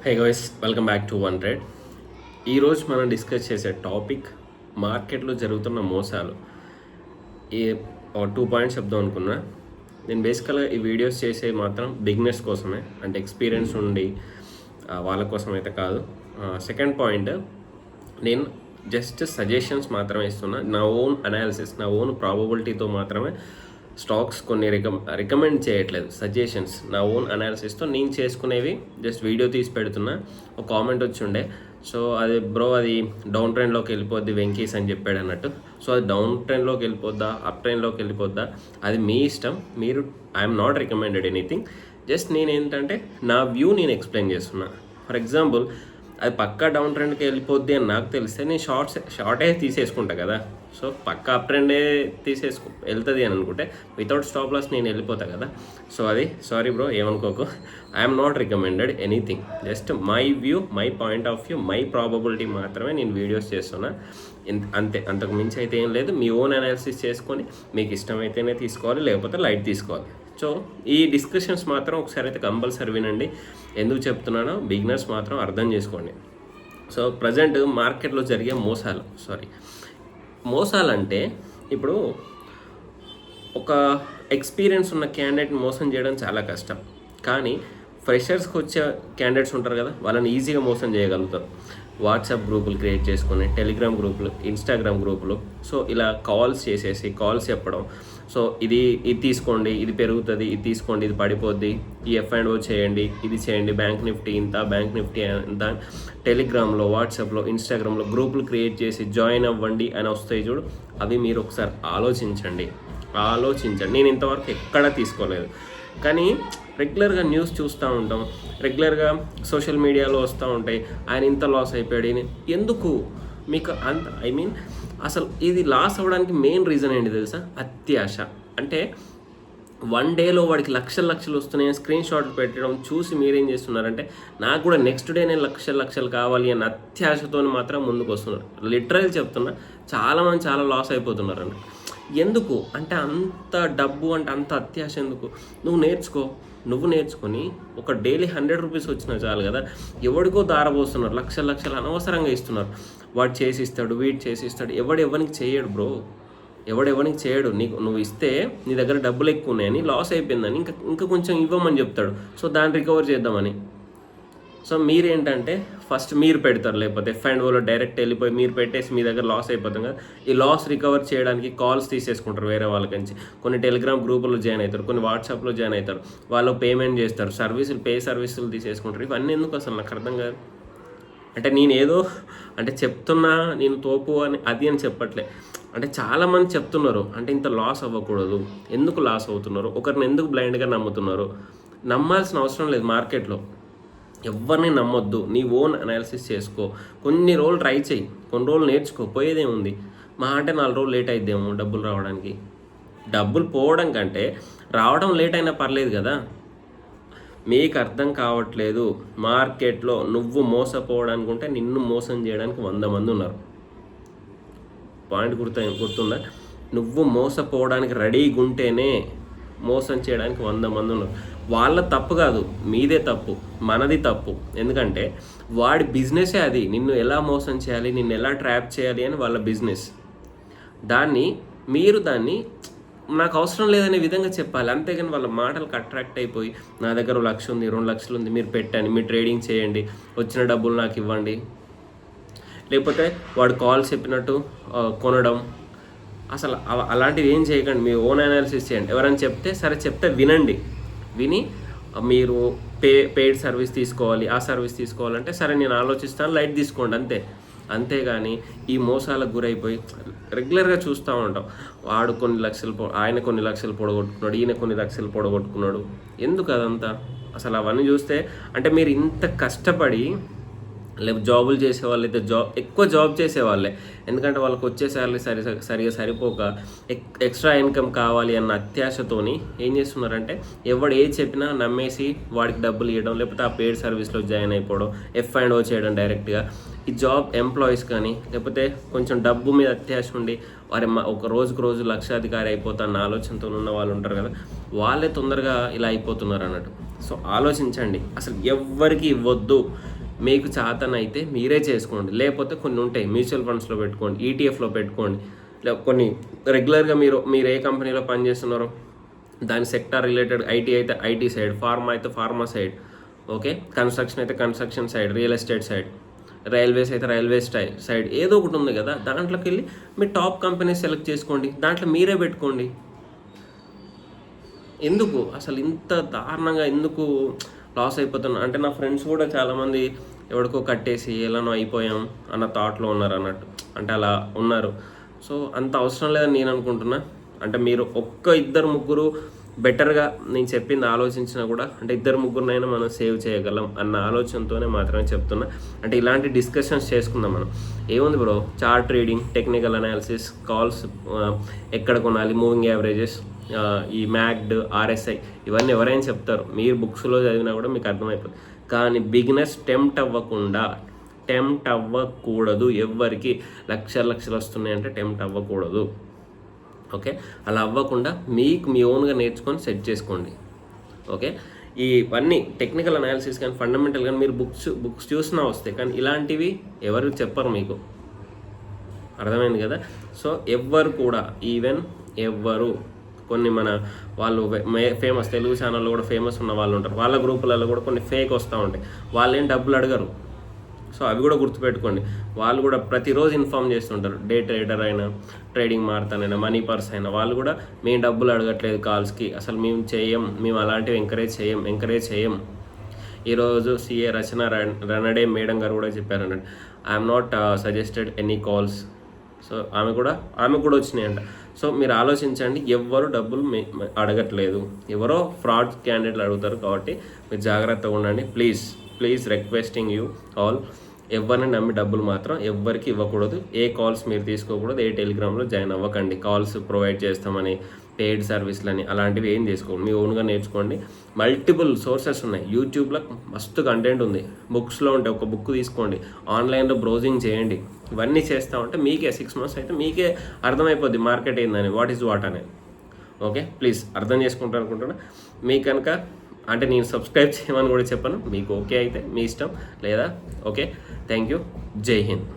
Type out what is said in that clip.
Hey guys, welcome back to 100. ఈరోజు మనం discuss చేసే టాపిక్ మార్కెట్లో జరుగుతున్న మోసాలు. ఈ 2 పాయింట్స్ చెప్దాం అనుకున్నా. నేను బేసికల్గా ఈ వీడియోస్ చేసే మాత్రం బిగినర్స్ కోసమే, అంటే ఎక్స్పీరియన్స్ ఉండి వాళ్ళ కోసం అయితే కాదు. సెకండ్ పాయింట్, నేను జస్ట్ సజెషన్స్ మాత్రమే ఇస్తున్నా. నా ఓన్ అనాలిసిస్, నా ఓన్ ప్రాబబిలిటీతో మాత్రమే స్టాక్స్ కొన్ని రికమెండ్ చేయట్లేదు. సజెషన్స్, నా ఓన్ అనాలిసిస్తో నేను చేసుకునేవి జస్ట్ వీడియో తీసి పెడుతున్నా. ఒక కామెంట్ వచ్చి ఉండే, సో అది బ్రో అది డౌన్ ట్రెండ్లోకి వెళ్ళిపోద్ది వెంకీస్ అని చెప్పాడు అన్నట్టు. సో అది డౌన్ ట్రెండ్లోకి వెళ్ళిపోద్దా, అప్ ట్రెండ్లోకి వెళ్ళిపోద్దా, అది మీ ఇష్టం. మీరు I'm not recommended anything. Just నేను ఏంటంటే నా వ్యూ నేను ఎక్స్ప్లెయిన్ చేస్తున్నా. ఫర్ ఎగ్జాంపుల్, అది పక్కా డౌన్ ట్రెండ్కి వెళ్ళిపోద్ది అని నాకు తెలిస్తే నేను షార్టే తీసేసుకుంటా కదా. సో పక్కా అప్ ట్రెండే వెళ్తుంది అని అనుకుంటే వితౌట్ స్టాప్ లాస్ నేను వెళ్ళిపోతా కదా. సో అది సారీ బ్రో, ఏమనుకోకు. I'm not recommended anything. Just my view, my point of view, my probability మాత్రమే నేను వీడియోస్ చేస్తున్నా. అంతే, అంతకు మించి అయితే ఏం లేదు. మీ ఓన్ అనాలిసిస్ చేసుకొని మీకు ఇష్టమైతేనే తీసుకోవాలి, లేకపోతే లైట్ తీసుకోవాలి. సో ఈ డిస్కషన్స్ మాత్రం ఒకసారి అయితే కంపల్సరీ వినండి. ఎందుకు చెప్తున్నానో బిగినర్స్ మాత్రం అర్థం చేసుకోండి. సో ప్రజెంట్ మార్కెట్లో జరిగే మోసాలు అంటే, ఇప్పుడు ఒక ఎక్స్పీరియన్స్ ఉన్న క్యాండిడేట్ని మోసం చేయడం చాలా కష్టం. కానీ ఫ్రెషర్స్కి వచ్చే క్యాండిడేట్స్ ఉంటారు కదా, వాళ్ళని ఈజీగా మోసం చేయగలుగుతారు. వాట్సాప్ గ్రూపులు క్రియేట్ చేసుకొని, టెలిగ్రామ్ గ్రూపులు, ఇన్స్టాగ్రామ్ గ్రూపులు, సో ఇలా కాల్స్ చెప్పడం. సో ఇది తీసుకోండి, ఇది పెరుగుతుంది, ఇది తీసుకోండి, ఇది పడిపోద్ది, ఈ F&O చేయండి, ఇది చేయండి, బ్యాంక్ నిఫ్టీ ఇంత, బ్యాంక్ నిఫ్టీ ఇంత, టెలిగ్రామ్లో, వాట్సాప్లో, ఇన్స్టాగ్రామ్లో గ్రూపులు క్రియేట్ చేసి జాయిన్ అవ్వండి అని వస్తాయి చూడు. అవి మీరు ఒకసారి ఆలోచించండి. నేను ఇంతవరకు ఎక్కడా తీసుకోలేదు. కానీ రెగ్యులర్గా న్యూస్ చూస్తూ ఉంటాం, రెగ్యులర్గా సోషల్ మీడియాలో వస్తూ ఉంటాయి, ఆయన ఇంత లాస్ అయిపోయాడు. ఎందుకు మీకు అంత అసలు ఇది లాస్ అవ్వడానికి మెయిన్ రీజన్ ఏంటి తెలుసా? అత్యాశ. అంటే 1 డేలో వాడికి లక్షలు వస్తున్నాయి, స్క్రీన్ షాట్లు పెట్టడం చూసి మీరేం చేస్తున్నారంటే, నాకు కూడా నెక్స్ట్ డే నేను లక్షలు కావాలి అన్న అత్యాశతో మాత్రం ముందుకు వస్తున్నారు. లిటరల్ చెప్తున్నా, చాలామంది చాలా లాస్ అయిపోతున్నారండి. ఎందుకు అంటే అంత డబ్బు, అంటే అంత అత్యాశ ఎందుకు? నువ్వు నేర్చుకొని ఒక డైలీ 100 రూపీస్ వచ్చినా చాలు కదా. ఎవడికో దారపోస్తున్నారు, లక్షలు అనవసరంగా ఇస్తున్నారు. వాడు చేసిస్తాడు, వీడు చేసిస్తాడు. ఎవరికి చేయడు బ్రో, ఎవరికి చేయడు. నువ్వు ఇస్తే నీ దగ్గర డబ్బులు ఎక్కువ ఉన్నాయని, లాస్ అయిపోయిందని ఇంకా కొంచెం ఇవ్వమని చెప్తాడు. సో దాన్ని రికవర్ చేద్దామని. సో మీరేంటంటే ఫస్ట్ మీరు పెడతారు, లేకపోతే F&Oలో డైరెక్ట్ వెళ్ళిపోయి మీరు పెట్టేసి మీ దగ్గర లాస్ అయిపోతాం కదా. ఈ లాస్ రికవర్ చేయడానికి కాల్స్ తీసేసుకుంటారు వేరే వాళ్ళ నుంచి. కొన్ని టెలిగ్రామ్ గ్రూపుల్లో జాయిన్ అవుతారు, కొన్ని వాట్సాప్లో జాయిన్ అవుతారు, వాళ్ళు పేమెంట్ చేస్తారు, పే సర్వీసులు తీసేసుకుంటారు. ఇవన్నీ ఎందుకు అసలు నాకు అర్థం కాదు. అంటే నేనేదో చెప్తున్నా, నేను తోపు అని చెప్పట్లే. అంటే చాలామంది చెప్తున్నారు, అంటే ఇంత లాస్ అవ్వకూడదు, ఎందుకు లాస్ అవుతున్నారు, ఒకరిని ఎందుకు బ్లైండ్గా నమ్ముతున్నారు? నమ్మాల్సిన అవసరం లేదు. మార్కెట్లో ఎవరిని నమ్మొద్దు. నీ ఓన్ అనాలిసిస్ చేసుకో. కొన్ని రోజులు ట్రై చేయి, కొన్ని రోజులు నేర్చుకో, పోయేదేముంది. మా అంటే 4 రోజులు లేట్ అయిద్దేమో డబ్బులు రావడానికి. డబ్బులు పోవడం కంటే రావడం లేట్ అయినా పర్లేదు కదా. మీకు అర్థం కావట్లేదు. మార్కెట్లో నువ్వు మోసపోవడానికి ఉంటే నిన్ను మోసం చేయడానికి 100 మంది ఉన్నారు. పాయింట్ గుర్తుందా? నువ్వు మోసపోవడానికి రెడీగా ఉంటేనే మోసం చేయడానికి 100 మంది ఉన్నారు. వాళ్ళ తప్పు కాదు, మీదే తప్పు, మనది తప్పు. ఎందుకంటే వాడి బిజినెసే అది, నిన్ను ఎలా మోసం చేయాలి, నిన్ను ఎలా ట్రాప్ చేయాలి అని వాళ్ళ బిజినెస్. మీరు దాన్ని నాకు అవసరం లేదనే విధంగా చెప్పాలి. అంతేగాని వాళ్ళ మాటలకు అట్రాక్ట్ అయిపోయి, నా దగ్గర 1 లక్ష ఉంది, 2 లక్షలు ఉంది, మీరు పెట్టండి, మీరు ట్రేడింగ్ చేయండి, వచ్చిన డబ్బులు నాకు ఇవ్వండి. లేకపోతే వాడు కాల్ చెప్పినట్టు కొనడం. అసలు అలాంటివి ఏం చేయకండి. మీ ఓన్ అనాలిసిస్ చేయండి. ఎవరైనా చెప్తే విని మీరు పెయిడ్ సర్వీస్ తీసుకోవాలి, ఆ సర్వీస్ తీసుకోవాలంటే సరే నేను ఆలోచిస్తాను, లైట్ తీసుకోండి. అంతేగాని ఈ మోసాలకు గురైపోయి రెగ్యులర్గా చూస్తూ ఉంటాం. ఆయన కొన్ని లక్షలు పొడగొట్టుకున్నాడు, ఈయన కొన్ని లక్షలు పొడగొట్టుకున్నాడు. ఎందుకు అదంతా? అసలు అవన్నీ చూస్తే అంటే మీరు ఇంత కష్టపడి, లేకపోతే జాబులు చేసేవాళ్ళు అయితే ఎక్కువ జాబ్ చేసేవాళ్ళే. ఎందుకంటే వాళ్ళకి వచ్చే శాలరీ సరిగా సరిపోక ఎక్స్ట్రా ఇన్కమ్ కావాలి అన్న అత్యాశతోని ఏం చేస్తున్నారంటే, ఎవడు ఏది చెప్పినా నమ్మేసి వాడికి డబ్బులు ఇవ్వడం, లేకపోతే ఆ పెయిడ్ సర్వీస్లో జాయిన్ అయిపోవడం, F&O చేయడం డైరెక్ట్గా. ఈ జాబ్ ఎంప్లాయీస్ కానీ, లేకపోతే కొంచెం డబ్బు మీద అత్యాశ ఉండి ఒక రోజు లక్షాధికారి అయిపోతాన్న ఆలోచనతో ఉన్న వాళ్ళు ఉంటారు కదా, వాళ్ళే తొందరగా ఇలా అయిపోతున్నారు అన్నట్టు. సో ఆలోచించండి. అసలు ఎవ్వరికి ఇవ్వద్దు. మీకు చేతనైతే మీరే చేసుకోండి. లేకపోతే కొన్ని ఉంటాయి, మ్యూచువల్ ఫండ్స్లో పెట్టుకోండి, ఈటీఎఫ్లో పెట్టుకోండి. కొన్ని రెగ్యులర్గా మీరు ఏ కంపెనీలో పనిచేస్తున్నారో దాని సెక్టార్ రిలేటెడ్, ఐటీ అయితే ఐటీ సైడ్, ఫార్మా అయితే ఫార్మా సైడ్, ఓకే, కన్స్ట్రక్షన్ అయితే construction side, real estate side, railways అయితే రైల్వే సైడ్, ఏదో ఒకటి ఉంది కదా, దాంట్లోకి వెళ్ళి మీ టాప్ కంపెనీస్ సెలెక్ట్ చేసుకోండి, దాంట్లో మీరే పెట్టుకోండి. ఎందుకు అసలు ఇంత దారుణంగా ఎందుకు లాస్ అయిపోతున్నా అంటే, నా ఫ్రెండ్స్ కూడా చాలామంది ఎవరికో కట్టేసి ఎలానో అయిపోయాం అన్న థాట్లో ఉన్నారు అన్నట్టు, అంటే అలా ఉన్నారు. సో అంత అవసరం లేదని నేను అనుకుంటున్నా. అంటే మీరు ఇద్దరు ముగ్గురు బెటర్గా నేను చెప్పింది ఆలోచించినా కూడా, అంటే ఇద్దరు ముగ్గురునైనా మనం సేవ్ చేయగలం అన్న ఆలోచనతోనే మాత్రమే చెప్తున్నా. అంటే ఇలాంటి డిస్కషన్స్ చేసుకుందాం మనం. ఏముంది bro, chart reading, technical analysis, calls ఎక్కడ కొనాలి, మూవింగ్ యావరేజెస్, ఈ మ్యాక్డ్, ఆర్ఎస్ఐ, ఇవన్నీ ఎవరైనా చెప్తారు, మీరు బుక్స్లో చదివినా కూడా మీకు అర్థమైపోతుంది. కానీ బిగినర్స్ టెంప్ట్ అవ్వకూడదు. ఎవరికి లక్షలు వస్తున్నాయంటే టెంప్ట్ అవ్వకూడదు. ఓకే, అలా అవ్వకుండా మీకు మీ ఓన్గా నేర్చుకొని సెట్ చేసుకోండి. ఓకే, ఇవన్నీ టెక్నికల్ అనాలిసిస్ కానీ ఫండమెంటల్ కానీ మీరు బుక్స్ చూసినా వస్తాయి, కానీ ఇలాంటివి ఎవరు చెప్పరు మీకు. అర్థమైంది కదా. సో ఎవ్వరు కూడా, ఈవెన్ ఎవ్వరు, కొన్ని మన వాళ్ళు ఫేమస్ తెలుగు ఛానల్లో కూడా ఫేమస్ ఉన్న వాళ్ళు ఉంటారు, వాళ్ళ గ్రూపులలో కూడా కొన్ని ఫేక్ వస్తూ ఉంటాయి. వాళ్ళు ఏం డబ్బులు అడగరు. సో అవి కూడా గుర్తుపెట్టుకోండి. వాళ్ళు కూడా ప్రతిరోజు ఇన్ఫామ్ చేస్తుంటారు, డే ట్రేడర్ అయినా, ట్రేడింగ్ మారుతానైనా, మనీ పర్స్ అయినా, వాళ్ళు కూడా మేము డబ్బులు అడగట్లేదు కాల్స్కి, అసలు మేము అలాంటివి ఎంకరేజ్ చేయం. ఈరోజు సిఏ రచన రనడే మేడం గారు కూడా చెప్పారు అన్నట్టు, I'm not suggested any calls. So ఆమె కూడా వచ్చినాయంట. సో మీరు ఆలోచించండి, ఎవ్వరు డబ్బులు అడగట్లేదు, ఎవరో ఫ్రాడ్ క్యాండిడేట్లు అడుగుతారు. కాబట్టి మీరు జాగ్రత్తగా ఉండండి. ప్లీజ్ రిక్వెస్టింగ్ యూ ఆల్, ఎవరిని నమ్మి డబ్బులు మాత్రం ఎవ్వరికి ఇవ్వకూడదు. ఏ కాల్స్ మీరు తీసుకోకూడదు, ఏ టెలిగ్రామ్లో జాయిన్ అవ్వకండి. కాల్స్ ప్రొవైడ్ చేస్తామని, పెయిడ్ సర్వీస్లని అలాంటివి ఏం చేసుకోండి, మీ ఓన్గా నేర్చుకోండి. మల్టిపుల్ సోర్సెస్ ఉన్నాయి, యూట్యూబ్లో మస్తు కంటెంట్ ఉంది, బుక్స్లో ఉంటే ఒక బుక్ తీసుకోండి, ఆన్లైన్లో బ్రౌజింగ్ చేయండి. ఇవన్నీ చేస్తూ ఉంటే మీకే 6 months అయితే మీకే అర్థమైపోద్ది మార్కెట్ ఏందని, వాట్ ఈజ్ వాట్ అనేది. ఓకే, ప్లీజ్ అర్థం చేసుకుంటారు అనుకుంటున్నా. మీకు కనుక అంటే నేను సబ్స్క్రైబ్ చేయమని కూడా చెప్పను, మీకు ఓకే అయితే మీ ఇష్టం, లేదా ఓకే. Thank you. జై హింద్.